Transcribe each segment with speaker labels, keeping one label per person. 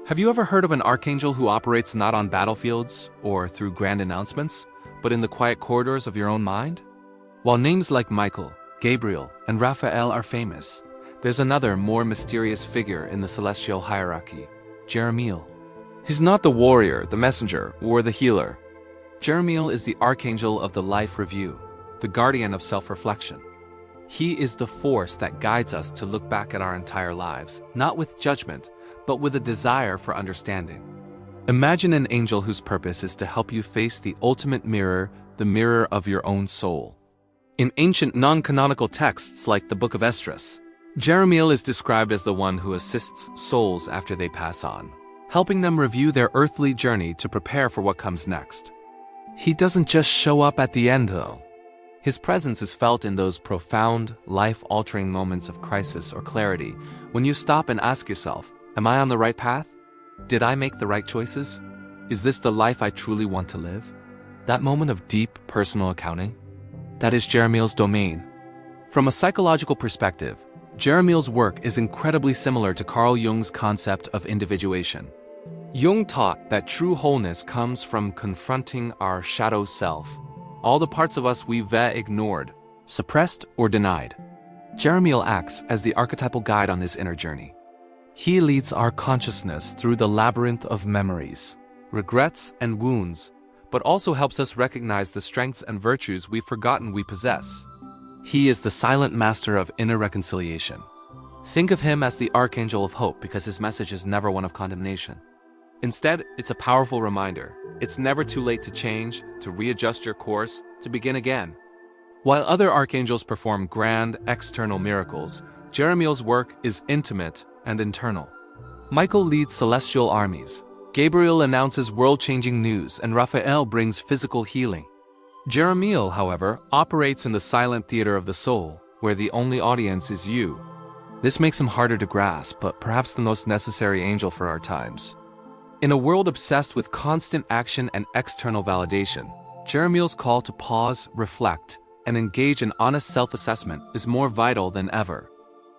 Speaker 1: Have you ever heard of an archangel who operates not on battlefields or through grand announcements, but in the quiet corridors of your own mind? While names like Michael, Gabriel, and Raphael are famous, there's another, more mysterious figure in the celestial hierarchy, Jeremiel. He's not the warrior, the messenger, or the healer. Jeremiel is the archangel of the life review, the guardian of self-reflection. He is the force that guides us to look back at our entire lives, not with judgment, but with a desire for understanding. Imagine an angel whose purpose is to help you face the ultimate mirror, the mirror of your own soul. In ancient non-canonical texts like the Book of Esdras, Jeremiel is described as the one who assists souls after they pass on, helping them review their earthly journey to prepare for what comes next. He doesn't just show up at the end, though. His presence is felt in those profound, life-altering moments of crisis or clarity when you stop and ask yourself, am I on the right path? Did I make the right choices? Is this the life I truly want to live? That moment of deep, personal accounting? That is Jeremiel's domain. From a psychological perspective, Jeremiel's work is incredibly similar to Carl Jung's concept of individuation. Jung taught that true wholeness comes from confronting our shadow self, all the parts of us we've ignored, suppressed, or denied. Jeremiel acts as the archetypal guide on this inner journey. He leads our consciousness through the labyrinth of memories, regrets, and wounds, but also helps us recognize the strengths and virtues we've forgotten we possess. He is the silent master of inner reconciliation. Think of him as the archangel of hope because his message is never one of condemnation. Instead, it's a powerful reminder. It's never too late to change, to readjust your course, to begin again. While other archangels perform grand, external miracles, Jeremiel's work is intimate and internal. Michael leads celestial armies, Gabriel announces world-changing news, and Raphael brings physical healing. Jeremiel, however, operates in the silent theater of the soul, where the only audience is you. This makes him harder to grasp, but perhaps the most necessary angel for our times. In a world obsessed with constant action and external validation, Jeremiel's call to pause, reflect, and engage in honest self-assessment is more vital than ever.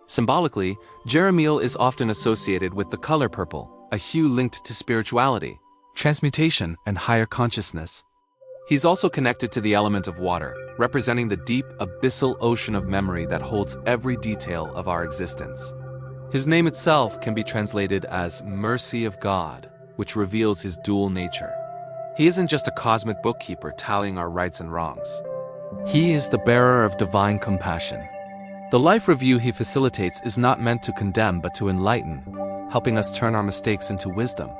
Speaker 1: Symbolically, Jeremiel is often associated with the color purple, a hue linked to spirituality, transmutation, and higher consciousness. He's also connected to the element of water, representing the deep, abyssal ocean of memory that holds every detail of our existence. His name itself can be translated as Mercy of God, which reveals his dual nature. He isn't just a cosmic bookkeeper tallying our rights and wrongs. He is the bearer of divine compassion. The life review he facilitates is not meant to condemn but to enlighten, helping us turn our mistakes into wisdom.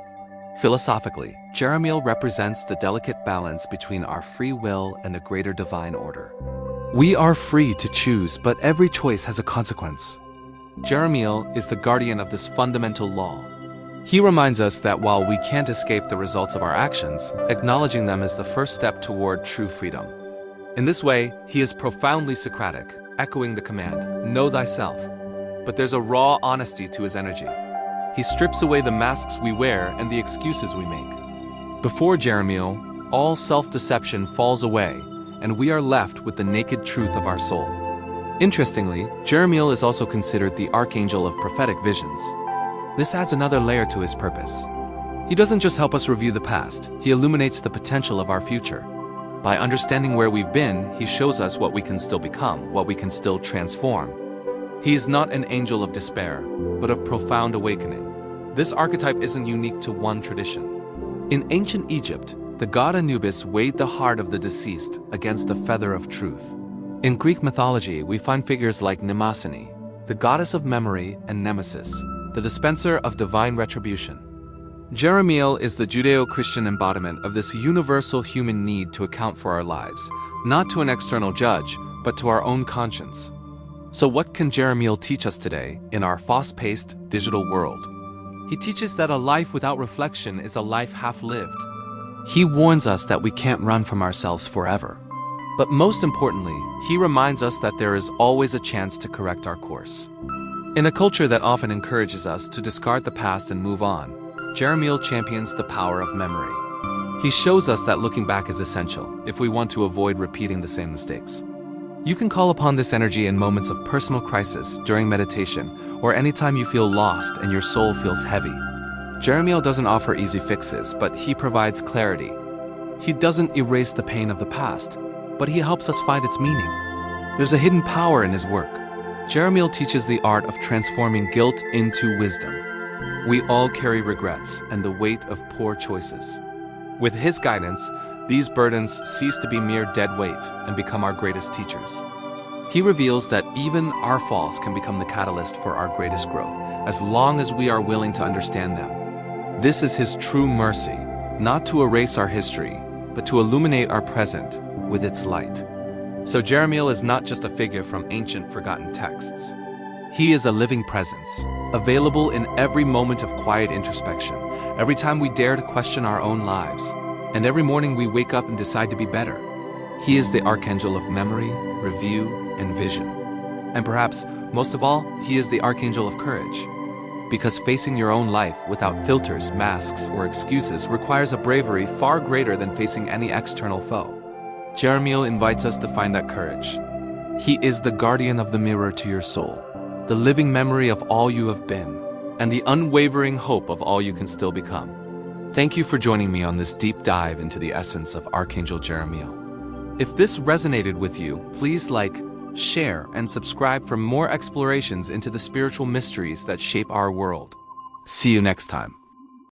Speaker 1: Philosophically, Jeremiel represents the delicate balance between our free will and a greater divine order. We are free to choose, but every choice has a consequence. Jeremiel is the guardian of this fundamental law. He reminds us that while we can't escape the results of our actions, acknowledging them is the first step toward true freedom. In this way, he is profoundly Socratic, echoing the command, know thyself. But there's a raw honesty to his energy. He strips away the masks we wear and the excuses we make. Before Jeremiel, all self-deception falls away, and we are left with the naked truth of our soul. Interestingly, Jeremiel is also considered the archangel of prophetic visions. This adds another layer to his purpose. He doesn't just help us review the past, he illuminates the potential of our future. By understanding where we've been, he shows us what we can still become, what we can still transform. He is not an angel of despair, but of profound awakening. This archetype isn't unique to one tradition. In ancient Egypt, the god Anubis weighed the heart of the deceased against the feather of truth. In Greek mythology, we find figures like Mnemosyne, the goddess of memory, and Nemesis, the dispenser of divine retribution. Jeremiel is the Judeo-Christian embodiment of this universal human need to account for our lives, not to an external judge, but to our own conscience. So what can Jeremiel teach us today in our fast-paced digital world? He teaches that a life without reflection is a life half-lived. He warns us that we can't run from ourselves forever. But most importantly, he reminds us that there is always a chance to correct our course. In a culture that often encourages us to discard the past and move on, Jeremiel champions the power of memory. He shows us that looking back is essential if we want to avoid repeating the same mistakes. You can call upon this energy in moments of personal crisis, during meditation, or anytime you feel lost and your soul feels heavy. Jeremiel doesn't offer easy fixes, but he provides clarity. He doesn't erase the pain of the past, but he helps us find its meaning. There's a hidden power in his work. Jeremiel teaches the art of transforming guilt into wisdom. We all carry regrets and the weight of poor choices. With his guidance, these burdens cease to be mere dead weight and become our greatest teachers. He reveals that even our faults can become the catalyst for our greatest growth, as long as we are willing to understand them. This is his true mercy, not to erase our history, but to illuminate our present with its light. So Jeremiel is not just a figure from ancient forgotten texts. He is a living presence, available in every moment of quiet introspection, every time we dare to question our own lives, and every morning we wake up and decide to be better. He is the Archangel of memory, review, and vision. And perhaps, most of all, he is the Archangel of courage. Because facing your own life without filters, masks, or excuses requires a bravery far greater than facing any external foe. Jeremiel invites us to find that courage. He is the guardian of the mirror to your soul, the living memory of all you have been, and the unwavering hope of all you can still become. Thank you for joining me on this deep dive into the essence of Archangel Jeremiel. If this resonated with you, please like, share, and subscribe for more explorations into the spiritual mysteries that shape our world. See you next time.